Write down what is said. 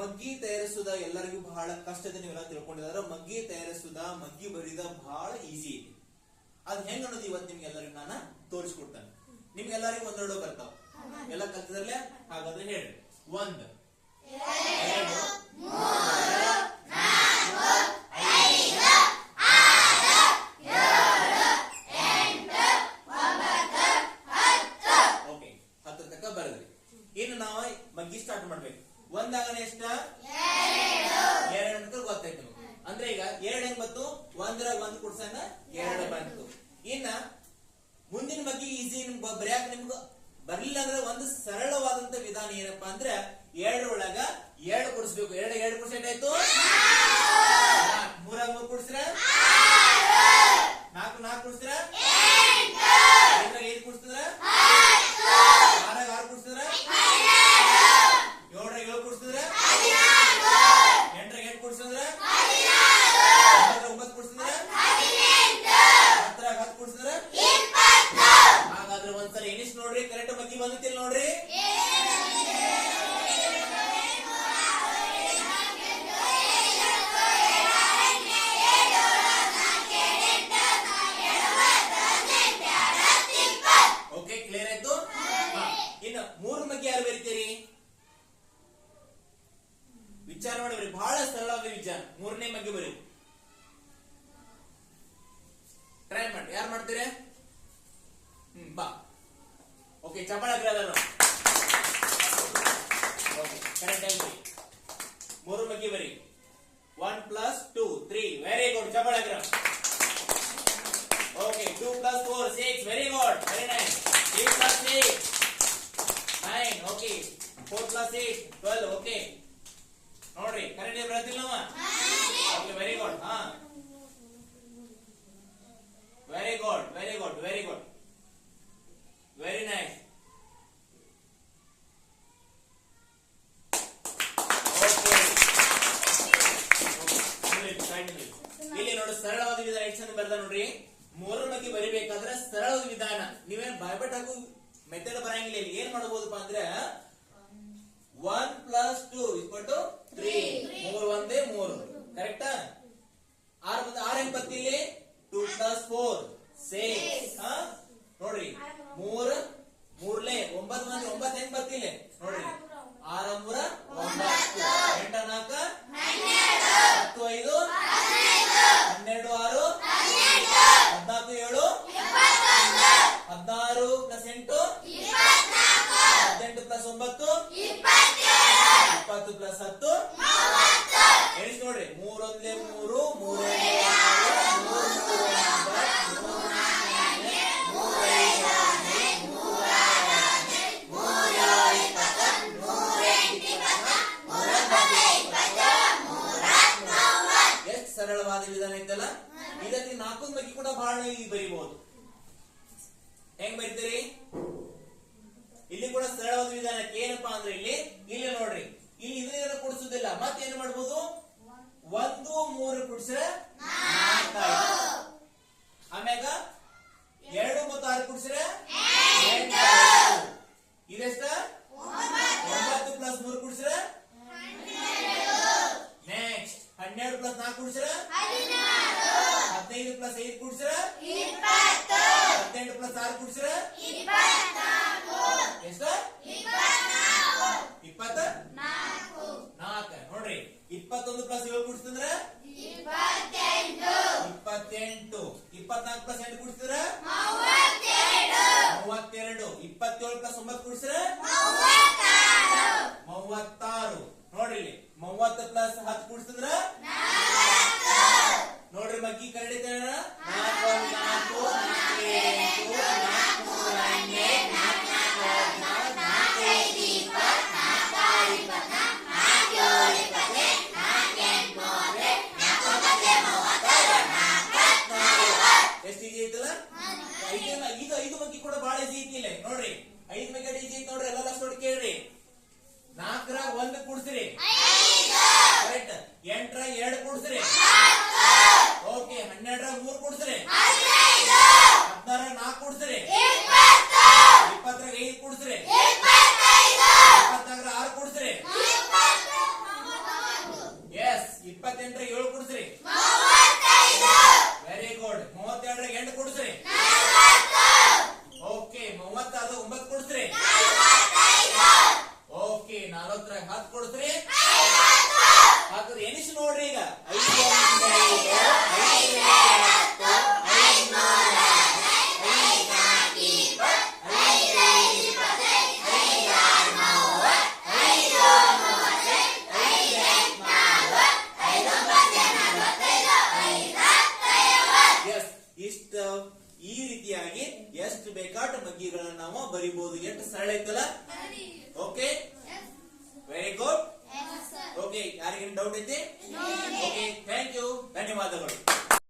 ಮಗ್ಗಿ ತಯಾರಿಸುದ ಎಲ್ಲರಿಗೂ ಬಹಳ ಕಷ್ಟದ ನೀವೆಲ್ಲ ತಿಳ್ಕೊಂಡಿದಾರ. ಮಗ್ಗಿ ತಯಾರಿಸುದ ಮಗ್ಗಿ ಬರೀದ ಬಹಳ ಈಸಿ ಐತಿ. ಅದ್ ಹೆಂಗ ಅನ್ನೋದು ಇವತ್ತು ನಿಮ್ಗೆ ಎಲ್ಲರಿಗೂ ನಾನು ತೋರಿಸ್ಕೊಡ್ತಾನೆ. ನಿಮ್ಗೆಲ್ಲರಿಗೂ ಒಂದೆರಡು ಬರ್ತಾವ, ಎಲ್ಲ ಕಲ್ತಿದ್ರಲ್ಲೇ. ಹಾಗಾದ್ರೆ ಹೇಳ್ರಿ. 1 2 ಇನ್ನು ನಾವು ಮಗ್ಗಿ ಸ್ಟಾರ್ಟ್ ಮಾಡ್ಬೇಕು. ಒಂದಾಗನೆ ಎಷ್ಟ? 2 ಅಂತ ಗೊತ್ತಾಯ್ತು ಅಂದ್ರೆ ಈಗ 2 ಹೆಂಗ್ ಬಂತು? 1 1 ಕುಡ್ಸಂಗ 2 ಬಂತು. ಇನ್ನ ಮುಂದಿನ ಮಗ್ಗಿ ಈಸಿ ಬರೆಯಾಕ ನಿಮ್ಗ ಬರ್ಲಿಲ್ಲ ಅಂದ್ರೆ ಒಂದು ಸರಳವಾದಂತ ವಿಧಾನ ಏನಪ್ಪಾ ಅಂದ್ರೆ 2 ಒಳಗ 2 ಕುಡಿಸ್ಬೇಕು. 2 ಕುಡ್ಸ ಆಯ್ತು. 3 3 ಕುಡ್ಸ್ರ 4 4 ಕುಡ್ಸ್ರ 5 ಕುಡ್ಸ್ರ 6 6 ಕುಡ್ಸ್ರ 7 7 ಕುಡ್ಸಿದ್ರ 8 8 ಕುಡ್ಸಿದ್ರ 9 9 ಕುಡ್ಸಿದ್ರ 10 10 ಕುಡ್ಸಿದ್ರ 20. ಹಾಗಾದ್ರೆ ಒಂದ್ಸಲ ಎನಿಸ್ ನೋಡ್ರಿ, ಕರೆಕ್ಟ್ ಮಗ್ಗಿ ಬಂದಿತ್ತಿಲ್ಲ ನೋಡ್ರಿ. ಓಕೆ, ಕ್ಲಿಯರ್ ಆಯ್ತು. ಇನ್ನು 3 ಮಗ್ಗಿ ಯಾರು ಬರೀತೀರಿ? ವಿಚಾರ ಮಾಡಿ ಬರೀ, ಬಹಳ ಸರಳವಾದ ವಿಚಾರ. 3ನೇ ಮಗ್ಗಿ ಬರೀ, ಟ್ರೈ ಮಾಡಿ. ಯಾರು ಮಾಡ್ತೀರಿ? ಬಾ. ಓಕೆ, ಚಪ್ಪಾಳೆ ಹಾಕ್ರಿ. ಓಕೆ, ಕರೆಕ್ಟ್ ಆಗಿ ಬರೀ. 3 ಮಗ್ಗಿ ಬರೀ. 1 + 2 3. ವೆರಿ ಗುಡ್, ಚಪ್ಪಾಳೆ ಹಾಕ್ರಿ. Okay, 2 + 4 6. Very good, very nice. 3 + 6 9. Okay, 4 + 8 12. Okay ನೋಡ್ರಿ, ಕರೆಕ್ಟ್ ಬರತ್ತಿಲ್ಲ. Okay, very good. Very good, very good, very good, very nice. ಇಲ್ಲಿ ನೋಡಿ, ಸರಳವಾದ ವಿಧಾನ ಎಷ್ಟು ಚಂದ ಬರ್ದ ನೋಡ್ರಿ. 3 ಮಗ್ಗಿ ಬರಿಬೇಕಾದ್ರೆ ಸರಳವಾದ ವಿಧಾನ. ನೀವೇನ್ ಬಾಯ್ಬಟ್ ಹಾಕು ಮೆಥಡ್ ಬರಂಗಿಲ್ಲ. ಇಲ್ಲಿ ಏನ್ ಮಾಡಬಹುದಪ್ಪ ಅಂದ್ರೆ 1 + 2 = 3. 3 ಒಂದೇ 3. ಕರೆಕ್ಟಾ? 6 ಹೆಂಗ್ ಬತ್ತಿಲ್ಲಿ? 2 + 4 6. ನೋಡ್ರಿ, 3 3 9 ಮಂದಿ 9 ಹೆಂಗ್ ಬತ್ತಿಲ್ಲ ನೋಡ್ರಿ. 6 3 9 8 4 12 10 5 12 6 14 7 16 + 8 18 + 9 20 + 10 30. ನೋಡ್ರಿ, 3 1 3 3 ಎಷ್ಟು ಸರಳವಾದ ವಿಧಾನ ಐತಲ್ಲ. ಇದಕ್ಕೆ 4 ಮಗ್ಗಿ ಕೂಡ ಬಹಳ ಬರೀಬಹುದು. ಹೆಂಗ್ ಬರೀತೀರಿ? ಇಲ್ಲಿ ಕೂಡ ಸರಳವಾದ ವಿಧಾನಕ್ಕೆ ಏನಪ್ಪಾ ಅಂದ್ರೆ ಇಲ್ಲಿ ನೋಡ್ರಿ, ಇಲ್ಲಿ ಇದನ್ನ ಕೊಡಿಸುದಿಲ್ಲ. ಮತ್ತೇನು ಮಾಡಬಹುದು? 1 3 ಕುಡಿಸ್ರೆ 4 ಆಯ್ತು. ಆಮ್ಯಾಗ 2 ಮತ್ತು 6 ಕುಡಿಸ್ರೆ 8 ಆಯ್ತು. ಇದೆಷ್ಟ? 9 + 3 ಕುಡಿಸ್ರೆ 12. ನೆಕ್ಸ್ಟ್ 12 + 4 ಕುಡಿಸ್ರೆ 16. 15 + 5 ಕುಡಿಸ್ರೆ 20. 18 + 6 ಕುಡಿಸ್ರೆ 24. ಎಷ್ಟ? 24. ನೋಡ್ರಿ, 21 + 7 ಕುಡಿಸ್ತಂದ್ರ 28. 24 + 8 ಕುಡಿಸ್ತಂದ್ರ 32. 27 + 9 ಕುಡಿಸ್ರೆ 36. ನೋಡ್ರಿ, ಇಲ್ಲಿ 30 + 10 ಕುಡಿಸ್ತಂದ್ರ 4. ನೋಡ್ರಿ, ಮಗ್ಗಿ ಕರೆಕ್ಟ್ ಐತೆ. 4 1 4 4 8 4 9 8 4 5 20 ಎಷ್ಟು ಈಜಿ ಐತಲ್ಲ. 5 ಮಗ್ಗಿ ಕೂಡ ಬಹಳ ಈಜಿ ಐತಿಲ್ಲ. ನೋಡ್ರಿ, 5 ಮಗ್ಗಿ ಈಜಿ ಐತಿ ನೋಡ್ರಿ. ಎಲ್ಲ ಲಕ್ಷ ನೋಡಿ ಕೇಳ್ರಿ. 4 ರ 1 ಕೂಡ್ಸ್ರಿ, ಕರೆಕ್ಟ್. 8 ರ 2 ಕೂಡ್ಸ್ರಿ, ಓಕೆ. 12 ರ 3 ಕೂಡ್ಸ್ರಿ, 16 ರ 4 ಕೂಡ್ಸ್ರಿ, 20 ರ 5 ಕೂಡ್ಸ್ರಿ, 24 ರ 6 ಕೂಡ್ಸ್ರಿ, ಈ ರೀತಿಯಾಗಿ ಎಷ್ಟು ಬೇಕಾಟ ಮಗ್ಗಿಗಳನ್ನ ನಾವು ಬರಿಬಹುದು. ಎಷ್ಟು ಸರಳ ಐತಲ್ಲ. Okay, very good. ಓಕೆ, ಯಾರಿಗೇನು ಡೌಟ್ ಐತಿ? ಓಕೆ, ಥ್ಯಾಂಕ್ ಯು, ಧನ್ಯವಾದಗಳು.